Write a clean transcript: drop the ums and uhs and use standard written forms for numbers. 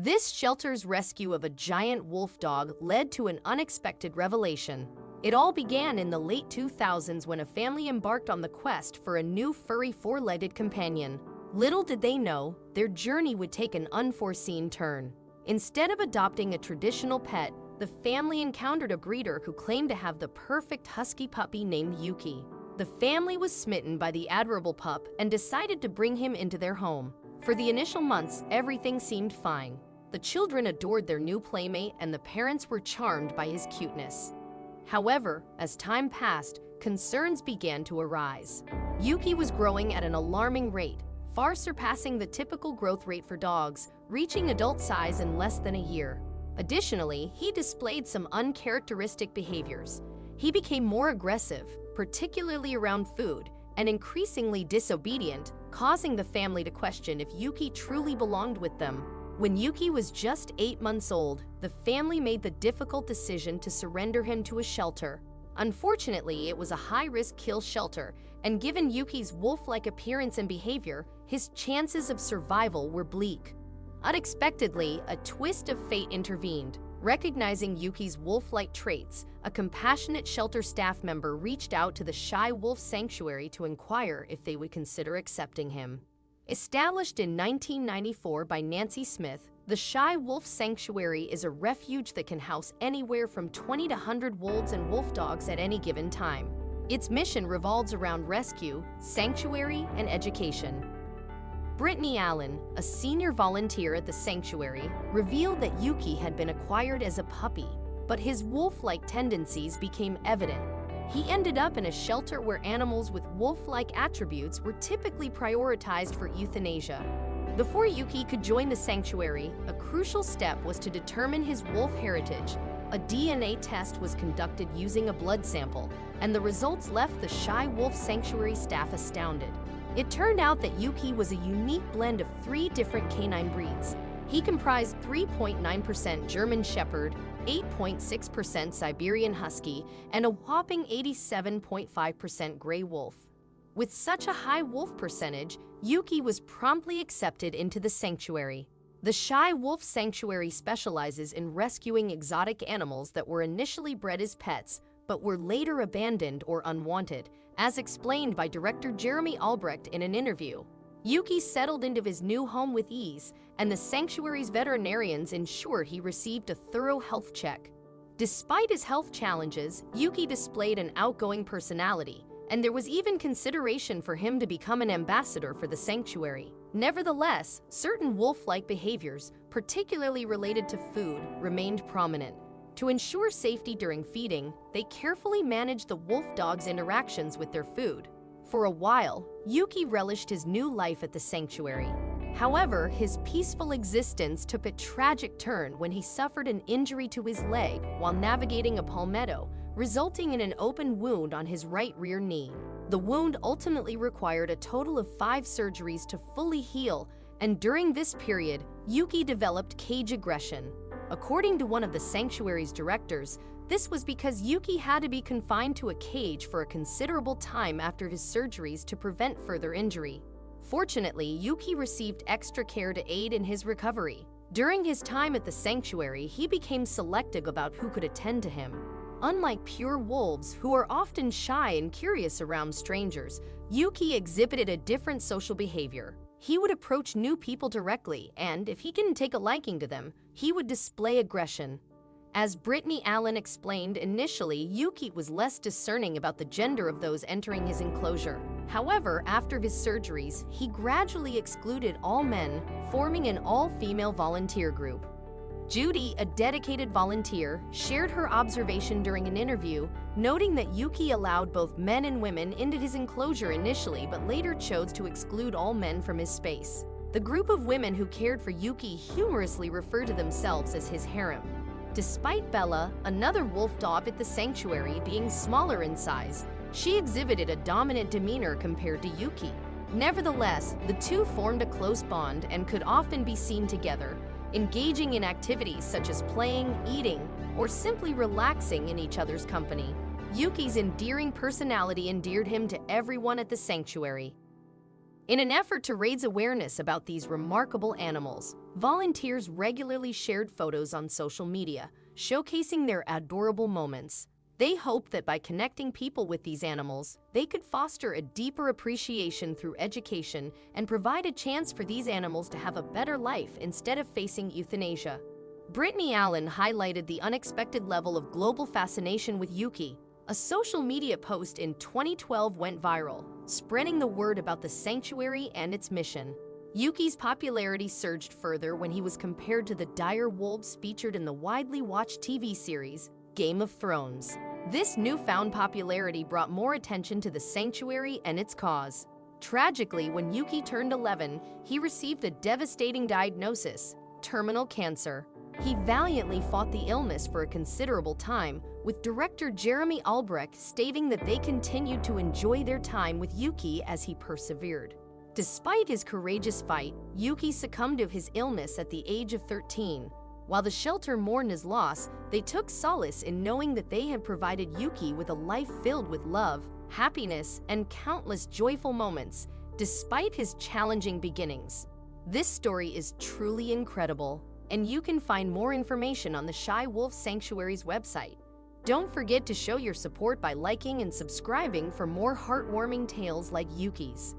This shelter's rescue of a giant wolf dog led to an unexpected revelation. It all began in the late 2000s when a family embarked on the quest for a new furry four-legged companion. Little did they know, their journey would take an unforeseen turn. Instead of adopting a traditional pet, the family encountered a breeder who claimed to have the perfect husky puppy named Yuki. The family was smitten by the adorable pup and decided to bring him into their home. For the initial months, everything seemed fine. The children adored their new playmate and the parents were charmed by his cuteness. However, as time passed, concerns began to arise. Yuki was growing at an alarming rate, far surpassing the typical growth rate for dogs, reaching adult size in less than a year. Additionally, he displayed some uncharacteristic behaviors. He became more aggressive, particularly around food, and increasingly disobedient, causing the family to question if Yuki truly belonged with them. When Yuki was just 8 months old, the family made the difficult decision to surrender him to a shelter. Unfortunately, it was a high-risk kill shelter, and given Yuki's wolf-like appearance and behavior, his chances of survival were bleak. Unexpectedly, a twist of fate intervened. Recognizing Yuki's wolf-like traits, a compassionate shelter staff member reached out to the Shy Wolf Sanctuary to inquire if they would consider accepting him. Established in 1994 by Nancy Smith, the Shy Wolf Sanctuary is a refuge that can house anywhere from 20 to 100 wolves and wolf dogs at any given time. Its mission revolves around rescue, sanctuary, and education. Brittany Allen, a senior volunteer at the sanctuary, revealed that Yuki had been acquired as a puppy, but his wolf-like tendencies became evident. He ended up in a shelter where animals with wolf-like attributes were typically prioritized for euthanasia. Before Yuki could join the sanctuary, a crucial step was to determine his wolf heritage. A DNA test was conducted using a blood sample, and the results left the Shy Wolf Sanctuary staff astounded. It turned out that Yuki was a unique blend of 3 different canine breeds. He comprised 3.9% German Shepherd, 8.6% Siberian Husky, and a whopping 87.5% Gray Wolf. With such a high wolf percentage, Yuki was promptly accepted into the sanctuary. The Shy Wolf Sanctuary specializes in rescuing exotic animals that were initially bred as pets, but were later abandoned or unwanted, as explained by director Jeremy Albrecht in an interview. Yuki settled into his new home with ease, and the sanctuary's veterinarians ensure he received a thorough health check. Despite his health challenges, Yuki displayed an outgoing personality, and there was even consideration for him to become an ambassador for the sanctuary. Nevertheless, certain wolf-like behaviors, particularly related to food, remained prominent. To ensure safety during feeding, they carefully managed the wolf dog's interactions with their food. For a while, Yuki relished his new life at the sanctuary. However, his peaceful existence took a tragic turn when he suffered an injury to his leg while navigating a palmetto, resulting in an open wound on his right rear knee. The wound ultimately required a total of 5 surgeries to fully heal, and during this period, Yuki developed cage aggression. According to one of the sanctuary's directors, this was because Yuki had to be confined to a cage for a considerable time after his surgeries to prevent further injury. Fortunately, Yuki received extra care to aid in his recovery. During his time at the sanctuary, he became selective about who could attend to him. Unlike pure wolves, who are often shy and curious around strangers, Yuki exhibited a different social behavior. He would approach new people directly, and if he didn't take a liking to them, he would display aggression. As Brittany Allen explained, initially, Yuki was less discerning about the gender of those entering his enclosure. However, after his surgeries, he gradually excluded all men, forming an all-female volunteer group. Judy, a dedicated volunteer, shared her observation during an interview, noting that Yuki allowed both men and women into his enclosure initially, but later chose to exclude all men from his space. The group of women who cared for Yuki humorously referred to themselves as his harem. Despite Bella, another wolf dog at the sanctuary, being smaller in size, she exhibited a dominant demeanor compared to Yuki. Nevertheless, the two formed a close bond and could often be seen together, engaging in activities such as playing, eating, or simply relaxing in each other's company. Yuki's endearing personality endeared him to everyone at the sanctuary. In an effort to raise awareness about these remarkable animals, volunteers regularly shared photos on social media, showcasing their adorable moments. They hoped that by connecting people with these animals, they could foster a deeper appreciation through education and provide a chance for these animals to have a better life instead of facing euthanasia. Brittany Allen highlighted the unexpected level of global fascination with Yuki. A social media post in 2012 went viral, spreading the word about the sanctuary and its mission. Yuki's popularity surged further when he was compared to the dire wolves featured in the widely watched TV series Game of Thrones. This newfound popularity brought more attention to the sanctuary and its cause. Tragically, when Yuki turned 11, he received a devastating diagnosis: terminal cancer. He valiantly fought the illness for a considerable time, with director Jeremy Albrecht stating that they continued to enjoy their time with Yuki as he persevered. Despite his courageous fight, Yuki succumbed to his illness at the age of 13. While the shelter mourned his loss, they took solace in knowing that they had provided Yuki with a life filled with love, happiness, and countless joyful moments, despite his challenging beginnings. This story is truly incredible, and you can find more information on the Shy Wolf Sanctuary's website. Don't forget to show your support by liking and subscribing for more heartwarming tales like Yuki's.